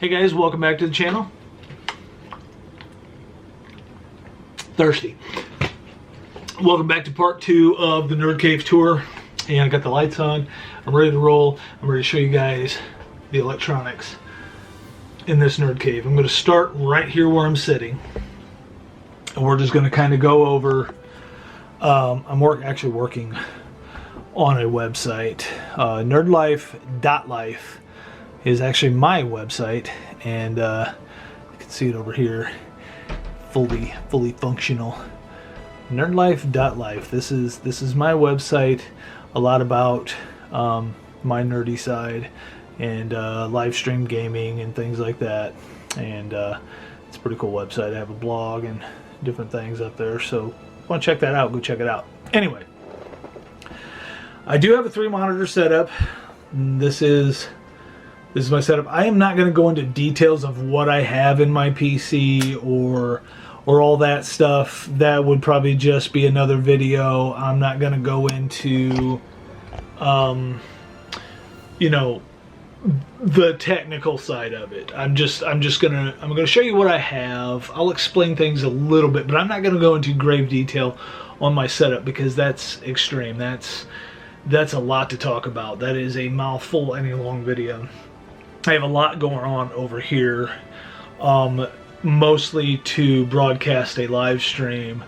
Hey guys, welcome back to the channel. Thirsty. Welcome back to part 2 of the Nerd Cave tour. And I got the lights on. I'm ready to roll. I'm ready to show you guys the electronics in this Nerd Cave. I'm going to start right here where I'm sitting. And we're just going to kind of go over. I'm actually working on a website. Nerdlife.life is actually my website, and you can see it over here, fully functional. Nerdlife.life. This is my website. A lot about my nerdy side and live stream gaming and things like that. And it's a pretty cool website. I have a blog and different things up there. So if you want to check that out, go check it out. Anyway, I do have a 3-monitor setup. This is my setup. I am not going to go into details of what I have in my PC or all that stuff. That would probably just be another video. I'm not going to go into, you know, the technical side of it. I'm gonna show you what I have. I'll explain things a little bit, but I'm not going to go into grave detail on my setup because that's extreme. That's a lot to talk about. That is a mouthful any long video. I have a lot going on over here, mostly to broadcast a live stream.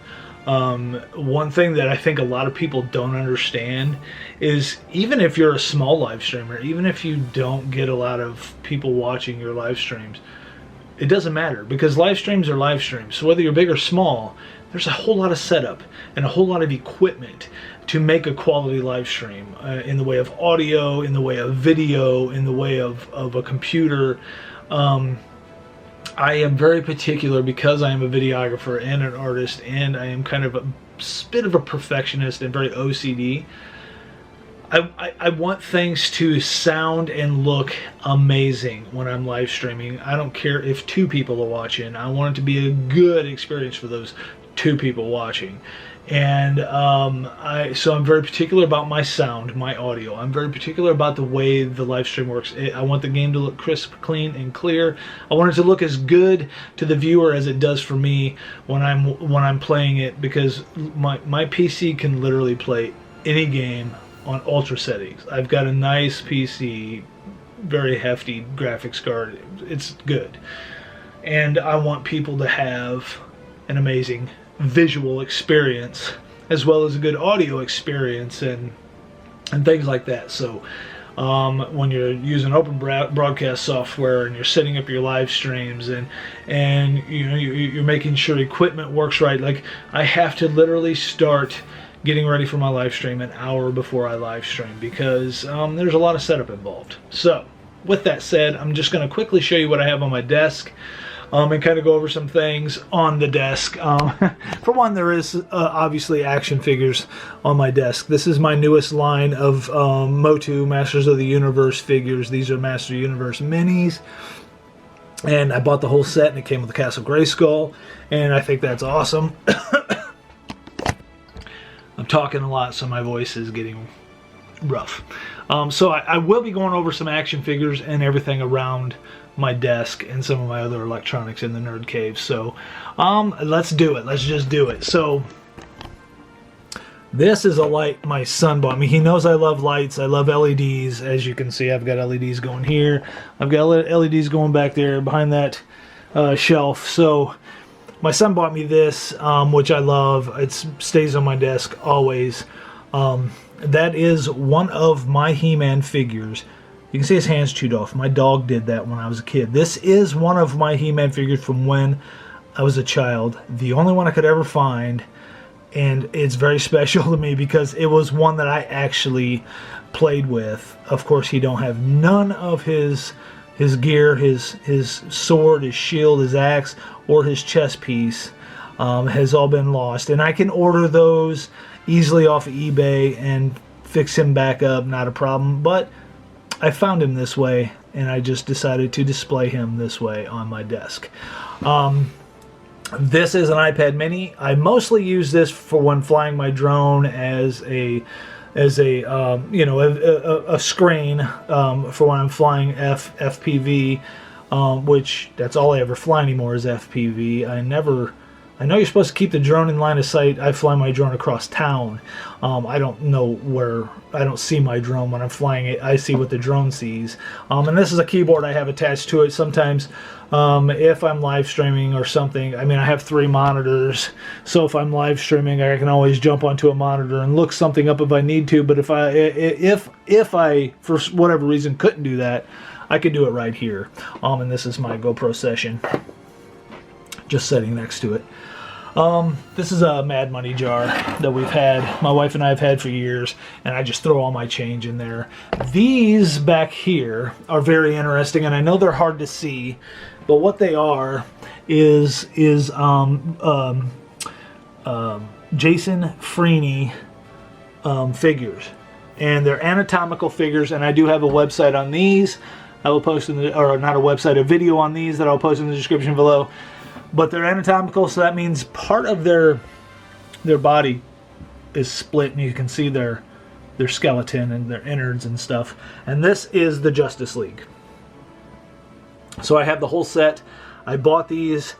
One thing that I think a lot of people don't understand is, even if you're a small live streamer, even if you don't get a lot of people watching your live streams, it doesn't matter, because live streams are live streams. So whether you're big or small, there's a whole lot of setup and a whole lot of equipment to make a quality live stream, in the way of audio, in the way of video, in the way of a computer. I am very particular, because I am a videographer and an artist, and I am kind of a bit of a perfectionist and very OCD. I want things to sound and look amazing when I'm live streaming. I don't care if 2 people are watching. I want it to be a good experience for those 2 people watching. And so I'm very particular about my sound, my audio. I'm very particular about the way the live stream works. I want the game to look crisp, clean, and clear. I want it to look as good to the viewer as it does for me when I'm playing it, because my PC can literally play any game on ultra settings. I've got a nice PC, very hefty graphics card. It's good. And I want people to have an amazing visual experience as well as a good audio experience and things like that. So when you're using open broadcast software and you're setting up your live streams and you know, you're making sure equipment works right, like I have to literally start getting ready for my live stream an hour before I live stream, because there's a lot of setup involved. So with that said, I'm just going to quickly show you what I have on my desk. And kind of go over some things on the desk. For one, there is obviously action figures on my desk. This is my newest line of Motu Masters of the Universe figures. These are Master of the Universe minis. And I bought the whole set, and it came with the Castle Grayskull. And I think that's awesome. I'm talking a lot, so my voice is getting rough. So I will be going over some action figures and everything around my desk and some of my other electronics in the Nerd Cave. So let's do it. Let's just do it. So this is a light my son bought me. He knows I love lights. I love LEDs. As you can see, I've got LEDs going here. I've got LEDs going back there behind that shelf. So my son bought me this, which I love. It stays on my desk always. That is one of my He-Man figures. You can see his hands chewed off. My dog did that when I was a kid. This is one of my He-Man figures from when I was a child. The only one I could ever find. And it's very special to me because it was one that I actually played with. Of course, he don't have none of his gear, his sword, his shield, his axe, or his chest piece has all been lost. And I can order those easily off of eBay and fix him back up, not a problem. But I found him this way, and I just decided to display him this way on my desk. This is an iPad mini. I mostly use this for when flying my drone as a screen for when I'm flying FPV which that's all I ever fly anymore is FPV. I know you're supposed to keep the drone in line of sight. I fly my drone across town. I don't know where, I don't see my drone when I'm flying it. I see what the drone sees. And this is a keyboard I have attached to it. Sometimes if I'm live streaming or something, I mean, I have 3 monitors. So if I'm live streaming, I can always jump onto a monitor and look something up if I need to. But if I for whatever reason couldn't do that, I could do it right here. And this is my GoPro Session, just sitting next to it. This is a Mad Money jar that we've had, my wife and I have had for years, and I just throw all my change in there. These back here are very interesting, and I know they're hard to see, but what they are is Jason Freeney figures, and they're anatomical figures, and I do have a website on these. I will post in the, or not a website, a video on these that I'll post in the description below. But they're anatomical, so that means part of their body is split, and you can see their skeleton and their innards and stuff. And this is the Justice League. So I have the whole set. I bought these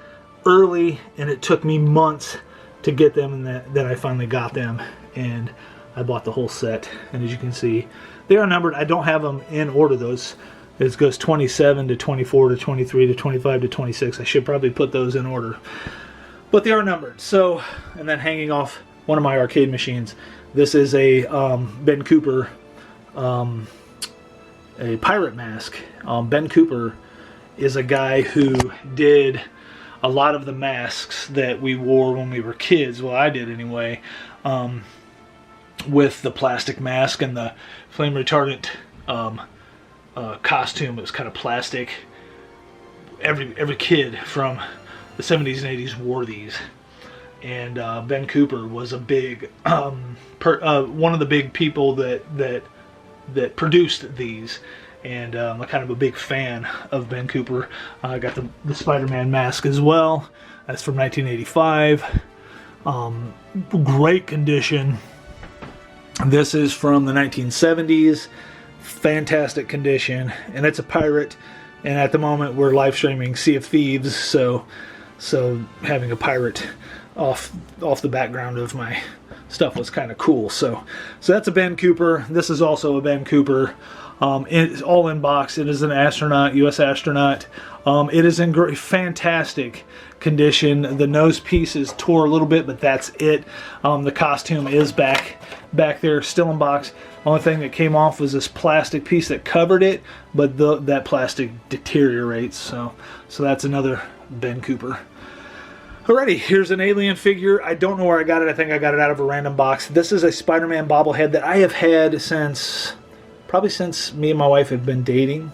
early, and it took me months to get them, and then I finally got them, and I bought the whole set. And as you can see, they are numbered. I don't have them in order, those. It goes 27 to 24 to 23 to 25 to 26. I should probably put those in order. But they are numbered. So, and then hanging off one of my arcade machines. This is a Ben Cooper, a pirate mask. Ben Cooper is a guy who did a lot of the masks that we wore when we were kids. Well, I did anyway. With the plastic mask and the flame retardant costume. It was kind of plastic. Every kid from the 70s and 80s wore these, and Ben Cooper was a big one of the big people that produced these, and I'm kind of a big fan of Ben Cooper. I got the Spider-Man mask as well. That's from 1985. Great condition. This is from the 1970s. Fantastic condition, and it's a pirate, and at the moment we're live streaming Sea of Thieves, so having a pirate off the background of my stuff was kind of cool. So that's a Ben Cooper. This is also a Ben Cooper. It's all in box. It is an astronaut, U.S. astronaut. It is in great, fantastic condition. The nose piece is tore a little bit, but that's it. The costume is back there, still in box. Only thing that came off was this plastic piece that covered it, but that plastic deteriorates. So that's another Ben Cooper. Alrighty, here's an alien figure. I don't know where I got it. I think I got it out of a random box. This is a Spider-Man bobblehead that I have had probably since me and my wife have been dating.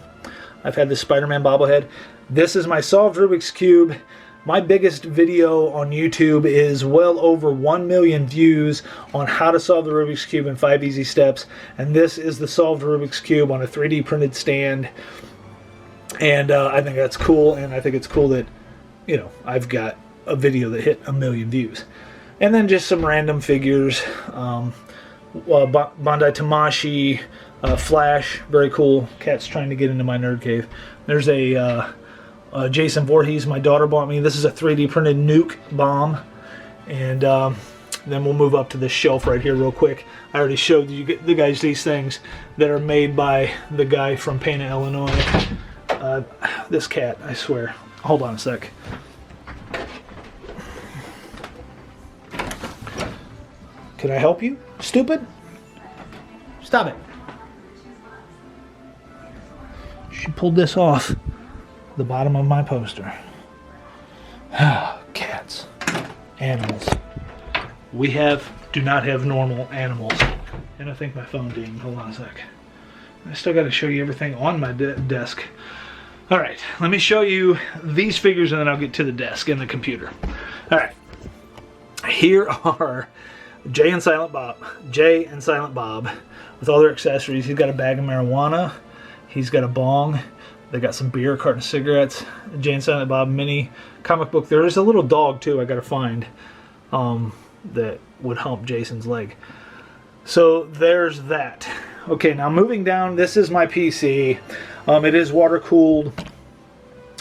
I've had this Spider-Man bobblehead. This is my solved Rubik's Cube. My biggest video on YouTube is well over 1 million views on how to solve the Rubik's Cube in 5 easy steps. And this is the solved Rubik's Cube on a 3D printed stand. And I think that's cool. And I think it's cool that, you know, I've got a video that hit 1 million views. And then just some random figures. Bandai Tamashii, Flash, very cool. Cat's trying to get into my nerd cave. There's a Jason Voorhees, my daughter bought me. This is a 3D printed nuke bomb. And then we'll move up to this shelf right here real quick. I already showed you the guys these things that are made by the guy from Pana, Illinois. This cat, I swear. Hold on a sec. Can I help you, stupid? Stop it. She pulled this off the bottom of my poster. Cats. Animals. We do not have normal animals. And I think my phone dinged. Hold on a sec. I still got to show you everything on my desk. Alright, let me show you these figures and then I'll get to the desk and the computer. Alright. Here are Jay and Silent Bob with all their accessories. He's got a bag of marijuana. He's got a bong. They got some beer, a carton of cigarettes. Jay and Silent Bob mini comic book. There is a little dog too I gotta find that would hump Jason's leg. So there's that. Okay, now moving down, this is my PC. It is water cooled.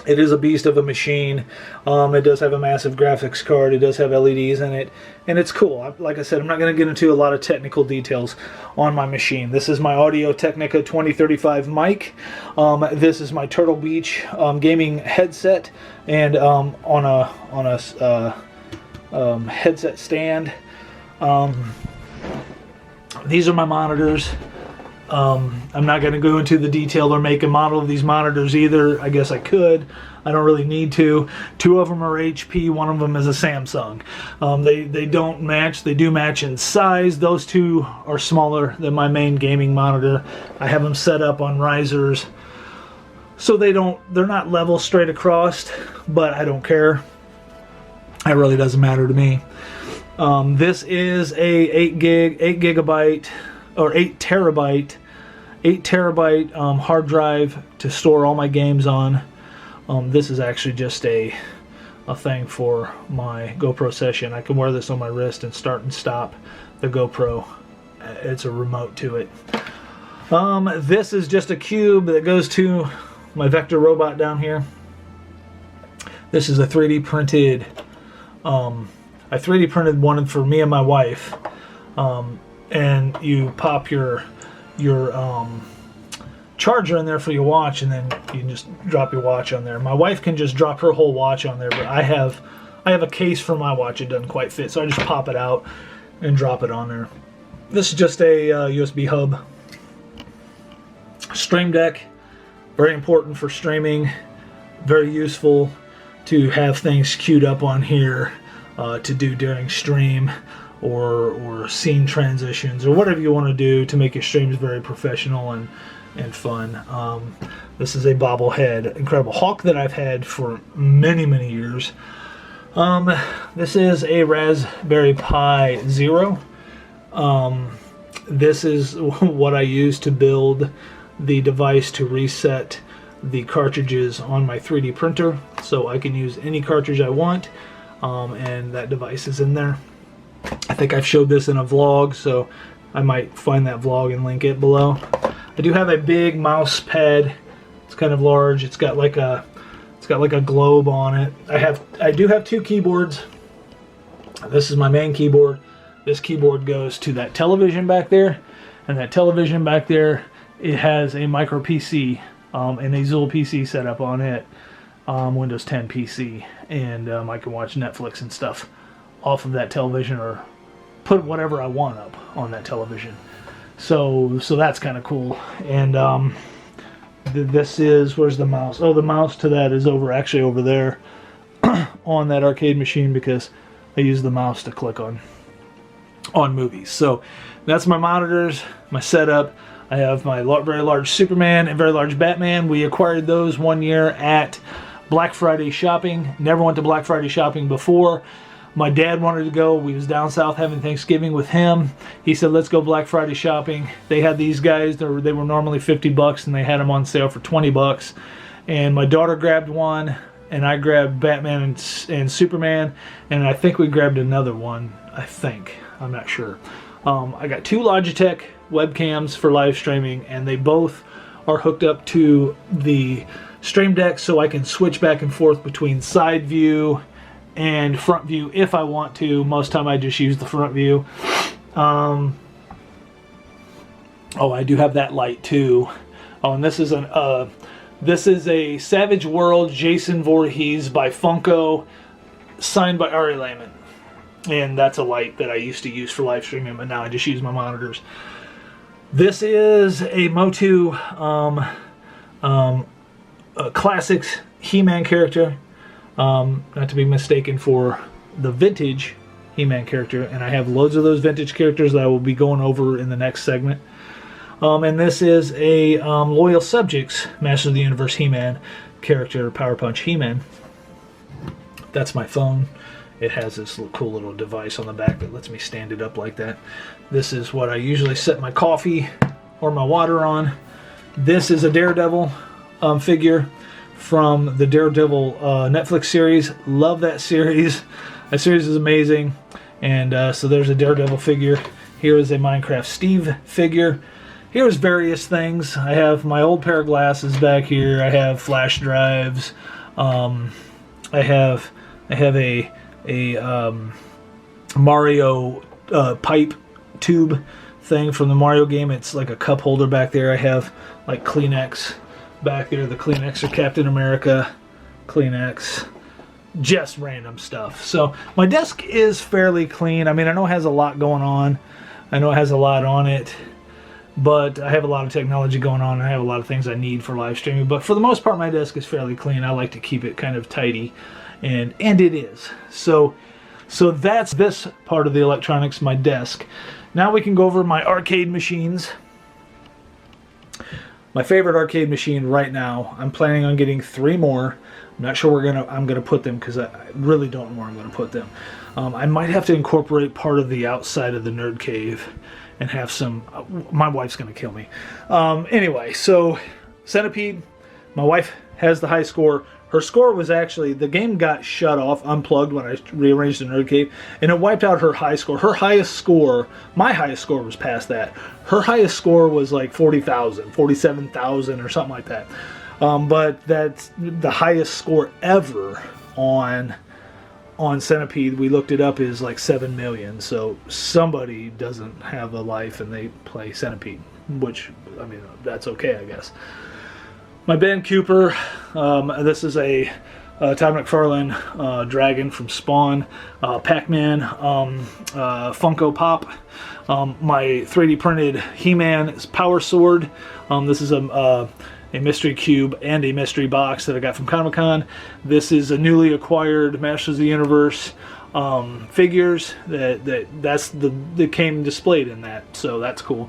It is a beast of a machine. It does have a massive graphics card. It does have LEDs in it, and it's cool. Like I said, I'm not going to get into a lot of technical details on my machine. This is my Audio Technica 2035 mic. This is my Turtle Beach gaming headset, and on a headset stand. These are my monitors. I'm not going to go into the detail or make a model of these monitors either. I guess I could. I don't really need to. 2 of them are HP. 1 of them is a Samsung. They don't match. They do match in size. Those 2 are smaller than my main gaming monitor. I have them set up on risers, so they're not level straight across, but I don't care. It really doesn't matter to me. This is a 8 terabyte hard drive to store all my games on. This is actually just a thing for my GoPro session. I can wear this on my wrist and start and stop the GoPro. It's a remote to it. This is just a cube that goes to my Vector robot down here. This is a 3D printed, I 3D printed one for me and my wife. And you pop your charger in there for your watch, and then you can just drop your watch on there. My wife can just drop her whole watch on there, but I have a case for my watch. It doesn't quite fit, so I just pop it out and drop it on there. This is just a USB hub. Stream Deck, very important for streaming. Very useful to have things queued up on here to do during stream, or scene transitions, or whatever you want to do to make your streams very professional and fun. This is a bobblehead Incredible Hulk that I've had for many years. This is a Raspberry Pi Zero. This is what I use to build the device to reset the cartridges on my 3D printer, so I can use any cartridge I want, and that device is in there. I think I've showed this in a vlog, so I might find that vlog and link it below. I do have a big mouse pad. It's kind of large. It's got like a globe on it. I do have 2 keyboards. This is my main keyboard. This keyboard goes to that television back there, and that television back there, it has a micro PC and a Zul PC set up on it, Windows 10 PC, and I can watch Netflix and stuff off of that television, or put whatever I want up on that television. So that's kind of cool. And this is, where's the mouse? Oh, the mouse to that is actually over there on that arcade machine, because I use the mouse to click on movies. So that's my monitors, my setup. I have my very large Superman and very large Batman. We acquired those one year at Black Friday shopping. Never went to Black Friday shopping before. My dad wanted to go. We was down south having Thanksgiving with him. He said, let's go Black Friday shopping. They had these guys. They were normally $50, and they had them on sale for $20. And my daughter grabbed one, and I grabbed Batman and Superman, and I think we grabbed another one. I'm not sure. I got 2 Logitech webcams for live streaming, and they both are hooked up to the Stream Deck, so I can switch back and forth between side view and front view if I want to. Most time I just use the front view. Oh, I do have that light too. Oh, and this is a Savage World Jason Voorhees by Funko, signed by Ari Lehman. And that's a light that I used to use for live streaming, but now I just use my monitors. This is a Motu Classics He-Man character. Not to be mistaken for the vintage He-Man character, and I have loads of those vintage characters that I will be going over in the next segment. And this is a Loyal Subjects Master of the Universe He-Man character, Power Punch He-Man. That's my phone. It has this cool little device on the back that lets me stand it up like that. This is what I usually set my coffee or my water on. This is a Daredevil figure from the Daredevil Netflix series. Love that series. That series is amazing. And so there's a Daredevil figure. Here is a Minecraft Steve figure. Here's various things. I have my old pair of glasses back here. I have flash drives. I have a Mario pipe tube thing from the Mario game. It's like a cup holder back there. I have like Kleenex back there. The Kleenex are Captain America Kleenex. Just random stuff. So my desk is fairly clean. I mean, I know it has a lot going on. I know it has a lot on it, but I have a lot of technology going on. I have a lot of things I need for live streaming, but for the most part, my desk is fairly clean. I like to keep it kind of tidy, and it is. So that's this part of the electronics, my desk. Now we can go over my arcade machines. My favorite arcade machine right now, I'm planning on getting 3 more. I'm not sure I'm gonna put them because I really don't know where I'm gonna put them. I might have to incorporate part of the outside of the Nerd Cave and have some. My wife's gonna kill me. Anyway, so Centipede, my wife has the high score. Her score was actually, the game got shut off, unplugged when I rearranged the Nerd Cave, and it wiped out her high score. Her highest score, my highest score was past that. Her highest score was like 40,000, 47,000 or something like that. But that's the highest score ever on Centipede. We looked it up, is like 7 million. So somebody doesn't have a life and they play Centipede, which, I mean, that's okay, I guess. My Ben Cooper, this is a Todd McFarlane dragon from Spawn, Pac-Man, Funko Pop, my 3D printed He-Man Power Sword. This is a mystery cube and a mystery box that I got from Comic-Con. This is a newly acquired Masters of the Universe figures that came displayed in that, so that's cool.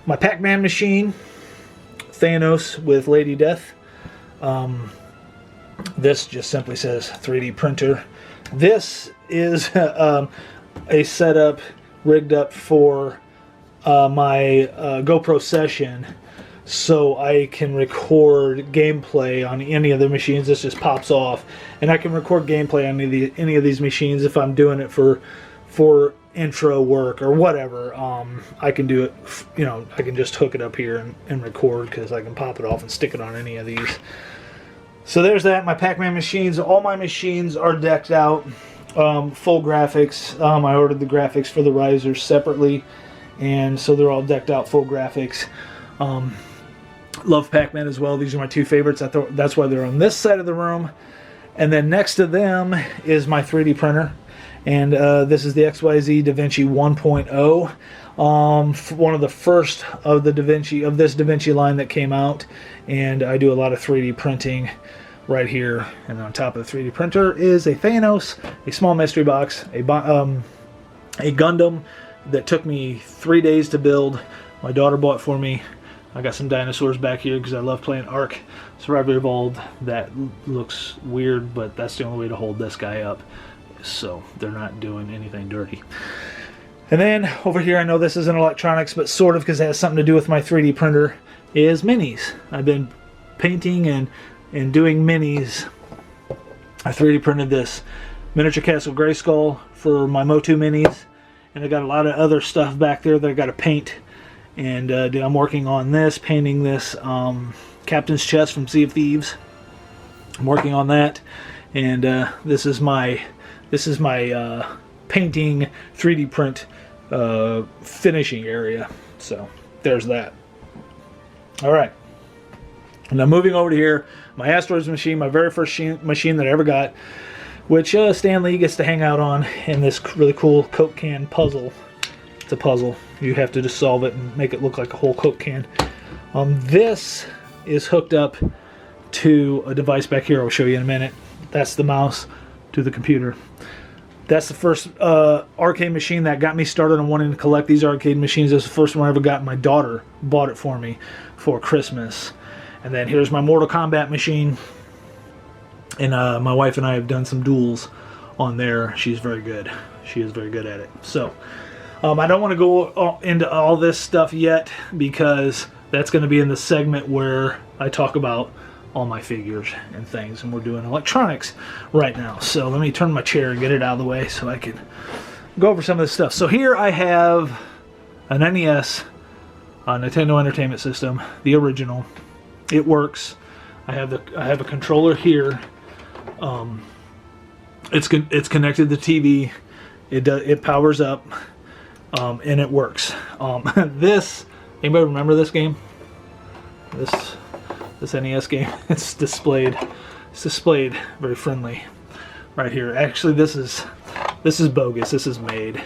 My Pac-Man machine, Thanos with Lady Death. This just simply says 3D printer. This is a setup rigged up for my GoPro session, so I can record gameplay on any of the machines. This just pops off, and I can record gameplay on any of these machines if I'm doing it for intro work or whatever. I can do it, you know, I can just hook it up here and record, because I can pop it off and stick it on any of these. So there's that. My Pac-Man machines, all my machines are decked out, full graphics. I ordered the graphics for the risers separately, and so they're all decked out, full graphics. Love Pac-Man as well. These are my 2 favorites. That's why they're on this side of the room. And then next to them is my 3D printer. And this is the XYZ DaVinci 1.0, one of the first of this DaVinci line that came out. And I do a lot of 3D printing right here. And on top of the 3D printer is a Thanos, a small mystery box, a Gundam that took me 3 days to build. My daughter bought for me. I got some dinosaurs back here because I love playing Ark Survivor Evolved. That looks weird, but that's the only way to hold this guy up, so they're not doing anything dirty. And then over here, I know this isn't electronics, but sort of, because it has something to do with my 3D printer, is minis. I've been painting and doing minis. I 3D printed this miniature Castle Grayskull for my Motu minis, and I got a lot of other stuff back there that I got to paint. And I'm working on this, painting this Captain's Chest from Sea of Thieves. I'm working on that, and this is my painting 3D print finishing area. So there's that. All right. Now moving over to here, my Asteroids machine, my very first machine that I ever got, which Stan Lee gets to hang out on in this really cool Coke can puzzle. It's a puzzle. You have to just solve it and make it look like a whole Coke can. This is hooked up to a device back here I'll show you in a minute. That's the mouse to the computer. That's the first arcade machine that got me started on wanting to collect these arcade machines. This is the first one I ever got. My daughter bought it for me for Christmas. And then here's my Mortal Kombat machine. And my wife and I have done some duels on there. She's very good. She is very good at it. So I don't want to go into all this stuff yet, because that's going to be in the segment where I talk about all my figures and things, and we're doing electronics right now. So let me turn my chair and get it out of the way so I can go over some of this stuff. So here I have an NES, a Nintendo Entertainment System, the original. It works. I have a controller here It's connected to TV. It powers up, and it works. Anybody remember this game? This NES game. It's displayed very friendly right here. Actually, this is bogus. This is made.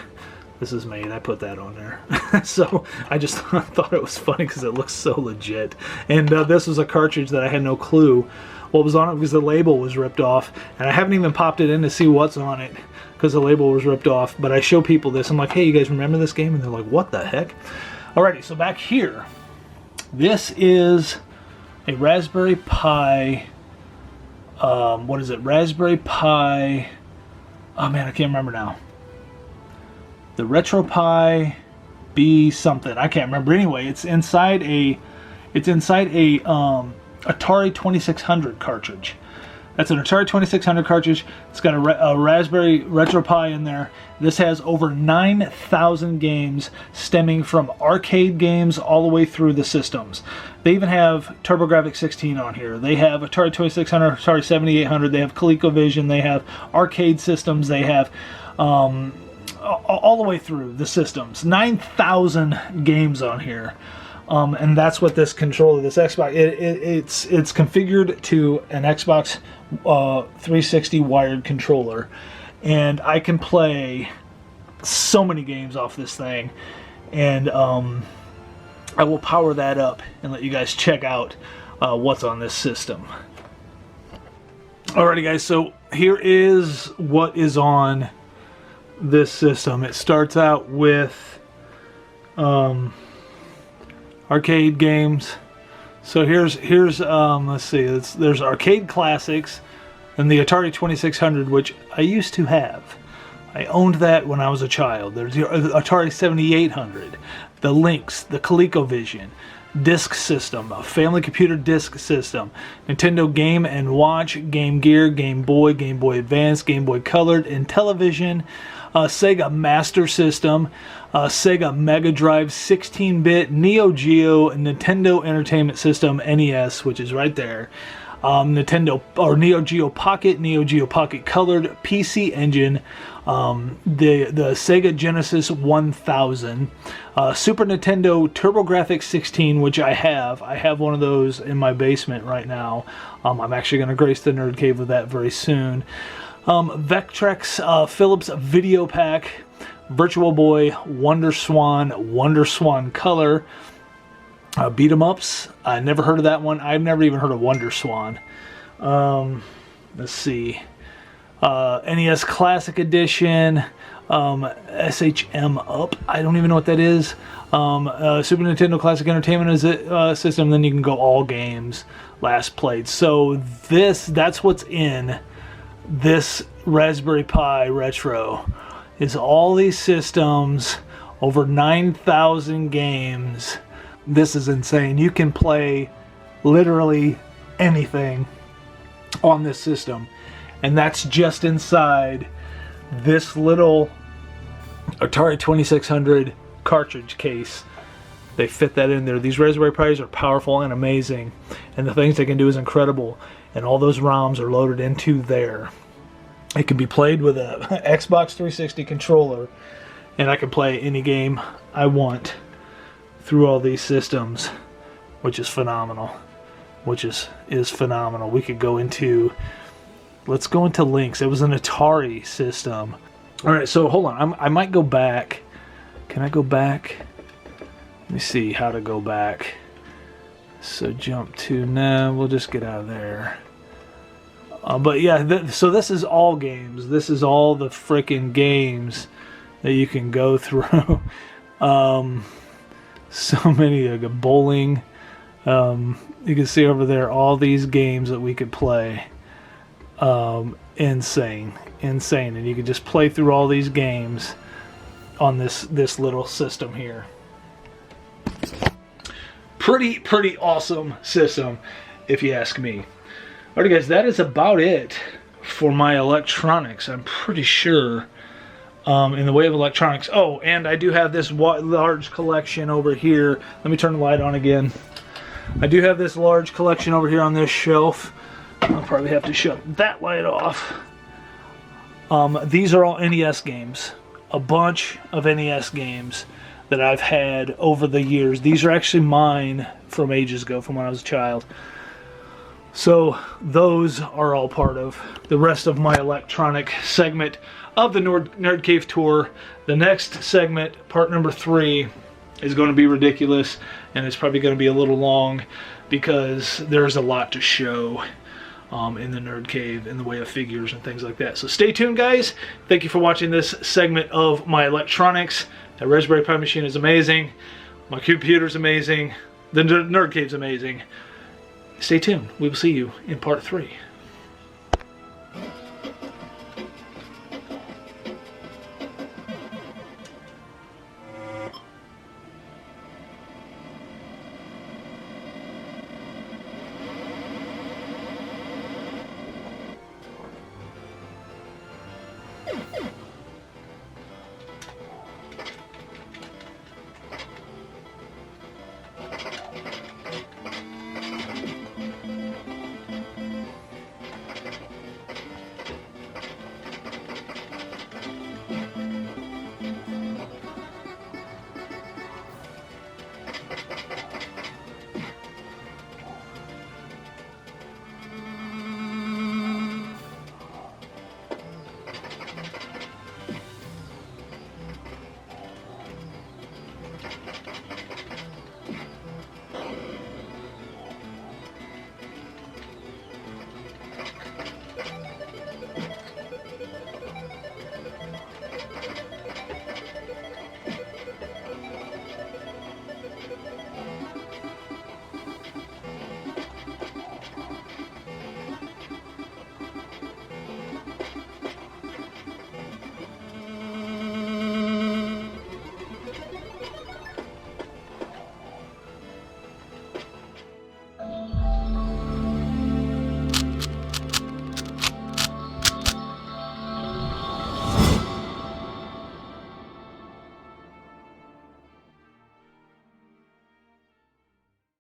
I put that on there. So I just thought it was funny because it looks so legit. And this was a cartridge that I had no clue what was on it because the label was ripped off, and I haven't even popped it in to see what's on it because the label was ripped off. But I show people this. I'm like, hey, you guys remember this game? And they're like, what the heck? Alrighty, so back here, this is a Raspberry Pi. What is it? Raspberry Pi. Oh man, I can't remember now. The RetroPie B something. I can't remember. Anyway, it's inside a Atari 2600 cartridge. That's an Atari 2600 cartridge. It's got a Raspberry RetroPie in there. This has over 9,000 games stemming from arcade games all the way through the systems. They even have TurboGrafx 16 on here. They have Atari 2600, Atari 7800. They have ColecoVision. They have arcade systems. They have all the way through the systems. 9,000 games on here. And that's what this controller, this Xbox, it's configured to an Xbox 360 wired controller, and I can play so many games off this thing, and I will power that up and let you guys check out what's on this system. Alrighty guys, so here is what is on this system. It starts out with arcade games. So here's let's see, there's arcade classics and the Atari 2600, which I used to have. I owned that when I was a child. There's the Atari 7800, the Lynx, the ColecoVision, Disk System, a family computer disk system, Nintendo Game & Watch, Game Gear, Game Boy Advance, Game Boy Colored, and Television, Sega Master System, Sega Mega Drive 16-bit, Neo Geo, Nintendo Entertainment System, NES, which is right there, Nintendo or Neo Geo Pocket, Neo Geo Pocket Colored, PC Engine, the Sega Genesis 1000, Super Nintendo TurboGrafx 16, which I have one of those in my basement right now. I'm actually going to grace the Nerd Cave with that very soon. Vectrex Philips Video Pack, Virtual Boy, Wonder Swan Color, Beat 'em Ups. I never heard of that one. I've never even heard of Wonder Swan. Let's see. NES Classic Edition, SHM Up. I don't even know what that is. Super Nintendo Classic Entertainment System. Then you can go all games last played. So that's what's in this Raspberry Pi Retro. Is all these systems, over 9,000 games. This is insane. You can play literally anything on this system, and that's just inside this little Atari 2600 cartridge case. They fit that in there. These Raspberry Pis are powerful and amazing, and the things they can do is incredible, and all those ROMs are loaded into there. It can be played with a Xbox 360 controller, and I can play any game I want through all these systems, which is phenomenal. Which is phenomenal. We could go into, let's go into Lynx. It was an Atari system. All right, so hold on. I might go back. Can I go back? Let me see how to go back. So jump to, nah, we'll just get out of there. But yeah, so this is all games. This is all the freaking games that you can go through. So many, like bowling. You can see over there all these games that we could play. Insane, and you can just play through all these games on this little system here. Pretty awesome system, if you ask me. Alright guys, that is about it for my electronics, I'm pretty sure, in the way of electronics. Oh, and I do have this large collection over here. Let me turn the light on again. I do have this large collection over here on this shelf. I'll probably have to shut that light off. These are all NES games. A bunch of NES games that I've had over the years. These are actually mine from ages ago, from when I was a child. So those are all part of the rest of my electronic segment of the Nerd Cave tour. The next segment, part number 3, is going to be ridiculous, and it's probably going to be a little long because there's a lot to show in the Nerd Cave in the way of figures and things like that. So stay tuned, guys. Thank you for watching this segment of my electronics. That Raspberry Pi machine is amazing. My computer's amazing. The Nerd Cave's amazing. Stay tuned. We will see you in part 3.